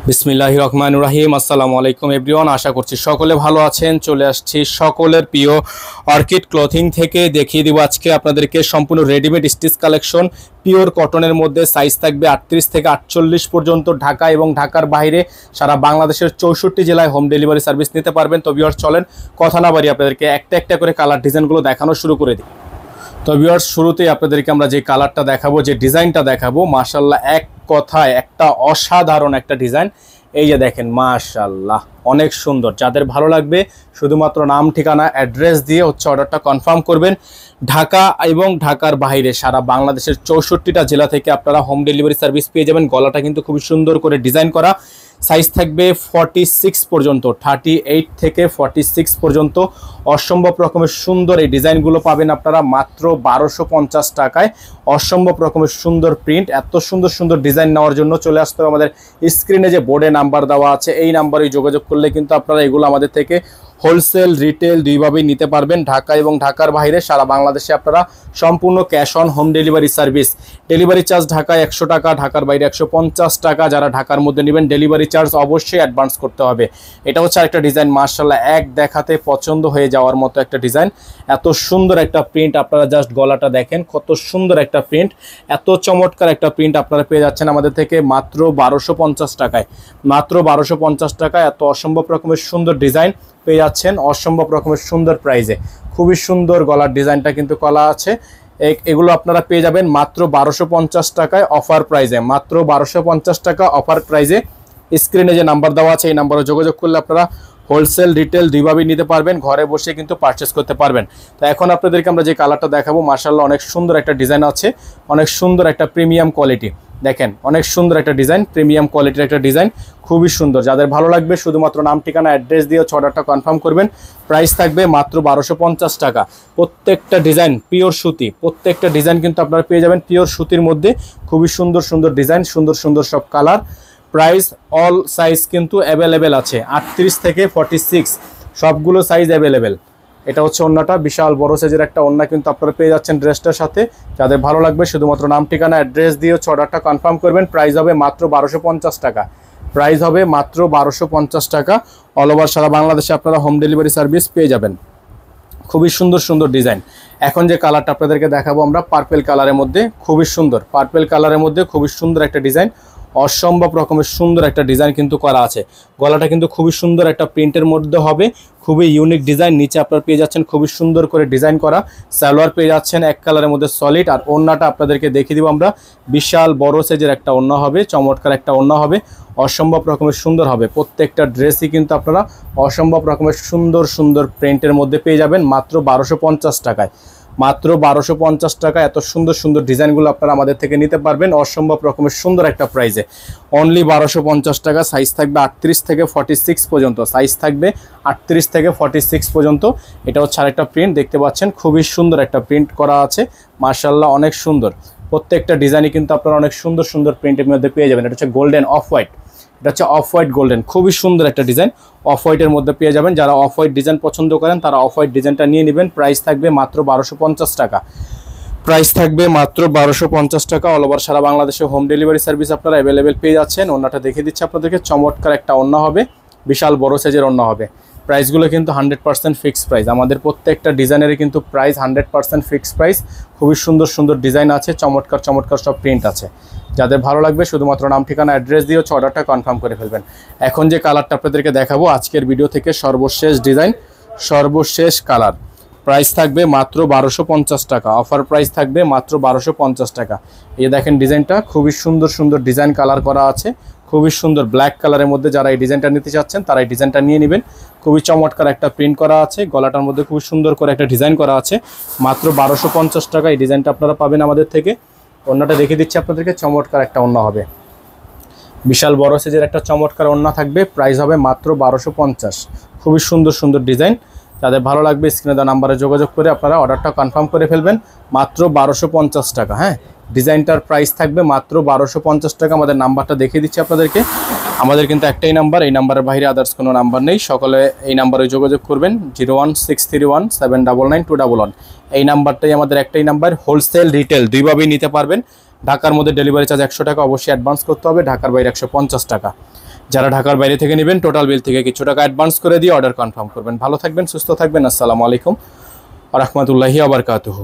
বিসমিল্লাহির রহমানির রহিম। আসসালামু আলাইকুম এভরিওয়ান, আশা করছি সকলে ভালো আছেন। চলে আসছি সকলের প্রিয় অর্কিড ক্লথিং থেকে। দেখিয়ে দিব আজকে আপনাদেরকে সম্পূর্ণ রেডিমেড স্টিচ কালেকশন, পিওর কটনের মধ্যে। সাইজ থাকবে 38 থেকে 48 পর্যন্ত। ঢাকা এবং ঢাকার বাইরে সারা বাংলাদেশের 64 জেলায় হোম ডেলিভারি সার্ভিস নিতে পারবেন। তো ভিউয়ার্স চলেন কথা না বাড়িয়ে আপনাদেরকে একটা একটা করে কালার ডিজাইনগুলো দেখানো শুরু করে দিই। তো ভিউয়ার্স শুরুতেই আপনাদেরকে আমরা যে কালারটা দেখাবো, যে ডিজাইনটা দেখাবো, মাশাআল্লাহ এক কথায় একটা অসাধারণ একটা ডিজাইন। এই যে দেখেন, মাশাআল্লাহ অনেক সুন্দর। যাদের ভালো লাগবে শুধুমাত্র নাম, ঠিকানা, অ্যাড্রেস দিয়ে অর্ডারটা কনফার্ম করবেন। ঢাকা এবং ঢাকার বাইরে সারা বাংলাদেশের 64টা জেলা থেকে আপনারা হোম ডেলিভারি সার্ভিস পেয়ে যাবেন। গলাটা কিন্তু খুবই সুন্দর করে ডিজাইন করা। সাইজ থাকবে 46 পর্যন্ত, 38 থেকে 46 পর্যন্ত। অসম্ভব রকমের সুন্দর এই ডিজাইনগুলো পাবেন আপনারা মাত্র 1250 টাকায়। অসম্ভব রকমের সুন্দর প্রিন্ট। এত সুন্দর সুন্দর ডিজাইন নেওয়ার জন্য চলে আসতে হবে আমাদের স্ক্রিনে যে বোর্ডে নাম্বার দেওয়া আছে, এই নাম্বারে যোগাযোগ করলে কিন্তু আপনারা এগুলো আমাদের থেকে হোলসেল রিটেল দুইভাবেই নিতে পারবেন। ঢাকা এবং ঢাকার বাইরে সারা বাংলাদেশে আপনারা সম্পূর্ণ cash on home delivery service. Delivery charge ঢাকায় 100 টাকা, ঢাকার বাইরে 150 টাকা। যারা ঢাকার মধ্যে নেবেন ডেলিভারি চার্জ অবশ্যই অ্যাডভান্স করতে হবে। এটা হচ্ছে আরেকটা ডিজাইন, মাশাআল্লাহ এক দেখাতে পছন্দ হয়ে যাওয়ার মতো একটা ডিজাইন। এত সুন্দর একটা প্রিন্ট, আপনারা জাস্ট গলাটা দেখেন কত সুন্দর একটা প্রিন্ট। এত চমৎকার একটা প্রিন্ট আপনারা পেয়ে যাচ্ছেন আমাদের থেকে মাত্র 1250 টাকায়। মাত্র 1250 টাকায় এত অসম্ভব রকমের সুন্দর ডিজাইন পেয়ে যাচ্ছেন অসম্ভব রকমের সুন্দর প্রাইজে। খুবই সুন্দর গলার ডিজাইনটা কিন্তু করা আছে। এগুলো আপনারা পেয়ে যাবেন মাত্র 1250 টাকায় অফার প্রাইজে। মাত্র 1250 টাকা অফার প্রাইজে। স্ক্রিনে যে নাম্বার দেওয়া আছে এই নাম্বারে যোগাযোগ করলে আপনারা হোলসেল রিটেল দুইভাবেই নিতে পারবেন। ঘরে বসে কিন্তু পারচেস করতে পারবেন। তো এখন আপনাদেরকে আমরা যে কালারটা দেখাবো, মাশাআল্লাহ অনেক সুন্দর একটা ডিজাইন আছে, অনেক সুন্দর একটা প্রিমিয়াম কোয়ালিটি। দেখেন অনেক সুন্দর একটা ডিজাইন, প্রিমিয়াম কোয়ালিটির একটা ডিজাইন, খুবই সুন্দর। যাদের ভালো লাগবে শুধুমাত্র নাম, ঠিকানা, অ্যাড্রেস দিয়ে অর্ডারটা কনফার্ম করবেন। প্রাইস থাকবে মাত্র 1250 টাকা। প্রত্যেকটা ডিজাইন পিওর সুতি, প্রত্যেকটা ডিজাইন কিন্তু আপনারা পেয়ে যাবেন পিওর সুতির মধ্যে। খুবই সুন্দর সুন্দর ডিজাইন, সুন্দর সুন্দর সব কালার। প্রাইস অল সাইজ কিন্তু অ্যাভেলেবেল আছে, 38 থেকে 46 সবগুলো সাইজ অ্যাভেলেবেল। এটা হচ্ছে ওন্নাটা, বিশাল বড় সাইজের একটা ওন্না কিন্তু আপনারা পেয়ে যাচ্ছেন ড্রেসটার সাথে। যাদের ভালো লাগবে শুধুমাত্র নাম, ঠিকানা, অ্যাড্রেস দিয়ে অর্ডারটা কনফার্ম করবেন। প্রাইস হবে মাত্র 1250 টাকা। প্রাইস হবে মাত্র 1250 টাকা। অল ওভার সারা বাংলাদেশে আপনারা হোম ডেলিভারি সার্ভিস পেয়ে যাবেন। খুবই সুন্দর সুন্দর ডিজাইন। এখন যে কালারটা আপনাদেরকে দেখাবো আমরা, পার্পেল কালারের মধ্যে, খুবই সুন্দর পার্পেল কালারের মধ্যে খুবই সুন্দর একটা ডিজাইন। অসম্ভব রকমের সুন্দর একটা ডিজাইন কিন্তু করা আছে। গলাটা কিন্তু খুবই সুন্দর একটা প্রিন্টের মধ্যে হবে, খুবই ইউনিক ডিজাইন। নিচে আপনারা পেয়ে যাচ্ছেন খুবই সুন্দর করে ডিজাইন করা। সালোয়ার পেয়ে যাচ্ছেন এক কালারের মধ্যে সলিড। আর ওড়নাটা আপনাদেরকে দেখিয়ে দিব আমরা, বিশাল বড় সাইজের একটা ওড়না হবে, চমৎকার একটা ওড়না হবে, অসম্ভব রকমের সুন্দর হবে। প্রত্যেকটা ড্রেসই কিন্তু আপনারা অসম্ভব রকমের সুন্দর সুন্দর প্রিন্টের মধ্যে পেয়ে যাবেন মাত্র 1250 টাকায়। মাত্র 1250 টাকা এত সুন্দর সুন্দর ডিজাইনগুলো আপনারা আমাদের থেকে নিতে পারবেন অসম্ভব রকমের সুন্দর একটা প্রাইজে। অনলি 1250 টাকা। সাইজ থাকবে 38 থেকে 46 পর্যন্ত। সাইজ থাকবে 38 থেকে 46 পর্যন্ত। এটা হচ্ছে আরেকটা প্রিন্ট, দেখতে পাচ্ছেন খুবই সুন্দর একটা প্রিন্ট করা আছে, মাশাআল্লাহ অনেক সুন্দর। প্রত্যেকটা ডিজাইনই কিন্তু আপনারা অনেক সুন্দর সুন্দর প্রিন্টের মধ্যে পেয়ে যাবেন। এটা হচ্ছে গোল্ডেন অফ হোয়াইট, এটা হচ্ছে অফ হোয়াইট গোল্ডেন, খুবই সুন্দর একটা ডিজাইন। অফ হোয়াইটের মধ্যে পেয়ে যাবেন। যারা অফ হোয়াইট ডিজাইন পছন্দ করেন তারা অফ হোয়াইট ডিজাইনটা নিয়ে নেবেন। প্রাইস থাকবে মাত্র 1250 টাকা। প্রাইস থাকবে মাত্র 1250 টাকা। অল ওভার সারা বাংলাদেশে হোম ডেলিভারি সার্ভিস আপনারা অ্যাভেলেবেল পেয়ে যাচ্ছেন। ওন্নাটা দেখে দিচ্ছি আপনাদেরকে, চমৎকার একটা ওন্না হবে, বিশাল বড় সাইজের ওন্না হবে। প্রাইসগুলো কিন্তু 100% ফিক্সড প্রাইস। আমাদের প্রত্যেকটা ডিজাইনেরই কিন্তু প্রাইস 100% ফিক্সড প্রাইস। খুবই সুন্দর সুন্দর ডিজাইন আছে, চমৎকার চমৎকার সব প্রিন্ট আছে। যাদের ভালো লাগবে শুধুমাত্র নাম, ঠিকানা, অ্যাড্রেস দিয়ে অর্ডারটা কনফার্ম করে ফেলবেন। এখন যে কালারটা আপনাদেরকে দেখাবো আজকের ভিডিও থেকে, সর্বশেষ ডিজাইন, সর্বশেষ কালার। প্রাইস থাকবে মাত্র 1250 টাকা। অফার প্রাইস থাকবে মাত্র 1250 টাকা। এই দেখেন ডিজাইনটা, খুবই সুন্দর সুন্দর ডিজাইন কালার করা আছে, খুবই সুন্দর ব্ল্যাক কালারের মধ্যে। যারা এই ডিজাইনটা নিতে চাচ্ছেন তারা এই ডিজাইনটা নিয়ে নেবেন। খুবই চমৎকার একটা প্রিন্ট করা আছে, গলাটার মধ্যে খুবই সুন্দর করে একটা ডিজাইন করা আছে। মাত্র 1250 টাকা এই ডিজাইনটা আপনারা পাবেন আমাদের থেকে। ওন্নাটা দেখে দিচ্ছি আপনাদেরকে, চমৎকার একটা ওন্না হবে, বিশাল বড় সাইজের একটা চমৎকার ওন্না থাকবে। প্রাইস হবে মাত্র 1250। খুবই সুন্দর সুন্দর ডিজাইন। যাদের ভালো লাগবে স্ক্রিনে দেওয়া নাম্বারে যোগাযোগ করে আপনারা অর্ডারটা কনফার্ম করে ফেলবেন মাত্র 1250 টাকা। হ্যাঁ, ডিজাইনটার প্রাইস থাকবে মাত্র 1250 টাকা। আমাদের নাম্বারটা দেখিয়ে দিচ্ছি আপনাদেরকে। আমাদের কিন্তু একটাই নাম্বার, এই নাম্বারের বাইরে আদার্স কোনো নাম্বার নেই। সকলে এই নাম্বারে যোগাযোগ করবেন, 01631799211। এই নাম্বারটাই আমাদের একটাই নাম্বার। হোলসেল রিটেল দুইভাবেই নিতে পারবেন। ঢাকার মধ্যে ডেলিভারি চার্জ 100 টাকা অবশ্যই অ্যাডভান্স করতে হবে, ঢাকার বাইরে 150 টাকা। যারা ঢাকার বাইরে থেকে নেবেন টোটাল বিল থেকে কিছু টাকা অ্যাডভান্স করে দিয়ে অর্ডার কনফার্ম করবেন। ভালো থাকবেন, সুস্থ থাকবেন। আসসালামু আলাইকুম ওয়া রাহমাতুল্লাহি ওয়া বারাকাতুহু।